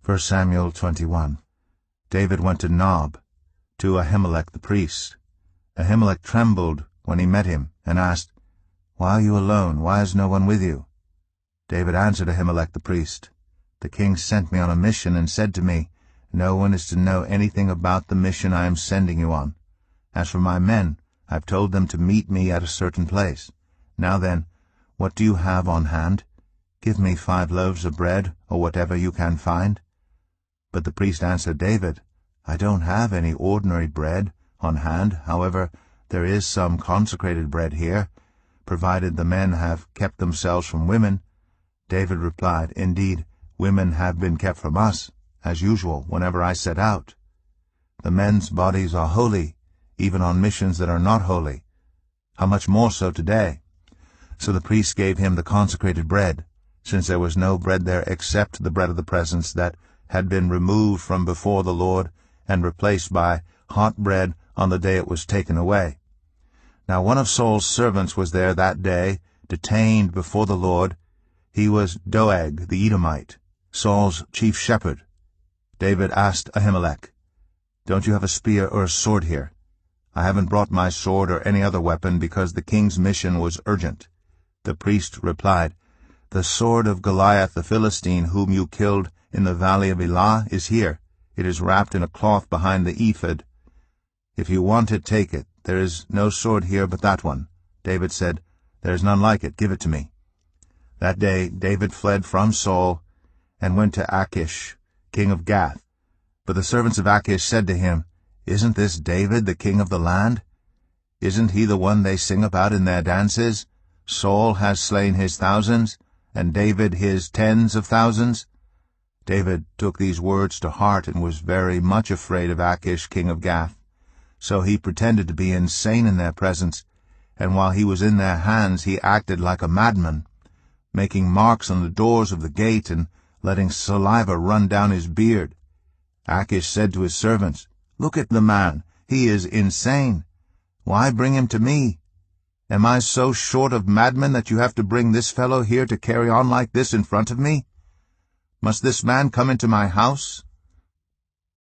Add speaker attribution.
Speaker 1: 1 Samuel 21. David went to Nob, to Ahimelech the priest. Ahimelech trembled when he met him, and asked, "Why are you alone? Why is no one with you?" David answered Ahimelech the priest, "The king sent me on a mission and said to me, 'No one is to know anything about the mission I am sending you on. As for my men, I have told them to meet me at a certain place. Now then, what do you have on hand? Give me 5 loaves of bread, or whatever you can find.' But the priest answered David, 'I don't have any ordinary bread on hand. However, there is some consecrated bread here, provided the men have kept themselves from women.' David replied, 'Indeed, women have been kept from us, as usual, whenever I set out. The men's bodies are holy, even on missions that are not holy. How much more so today?' So the priest gave him the consecrated bread, since there was no bread there except the bread of the presence that had been removed from before the Lord and replaced by hot bread on the day it was taken away. Now one of Saul's servants was there that day, detained before the Lord. He was Doeg the Edomite, Saul's chief shepherd. David asked Ahimelech, 'Don't you have a spear or a sword here?' 'I haven't brought my sword or any other weapon because the king's mission was urgent.' The priest replied, 'The sword of Goliath the Philistine, whom you killed in the valley of Elah, is here. It is wrapped in a cloth behind the ephod. If you want it, take it. There is no sword here but that one.' David said, 'There is none like it. Give it to me.' That day David fled from Saul and went to Achish, king of Gath. But the servants of Achish said to him, 'Isn't this David, the king of the land? Isn't he the one they sing about in their dances? Saul has slain his thousands, and David his tens of thousands.' David took these words to heart and was very much afraid of Achish, king of Gath. So he pretended to be insane in their presence, and while he was in their hands he acted like a madman, making marks on the doors of the gate and letting saliva run down his beard. Achish said to his servants, 'Look at the man. He is insane. Why bring him to me? Am I so short of madmen that you have to bring this fellow here to carry on like this in front of me? Must this man come into my house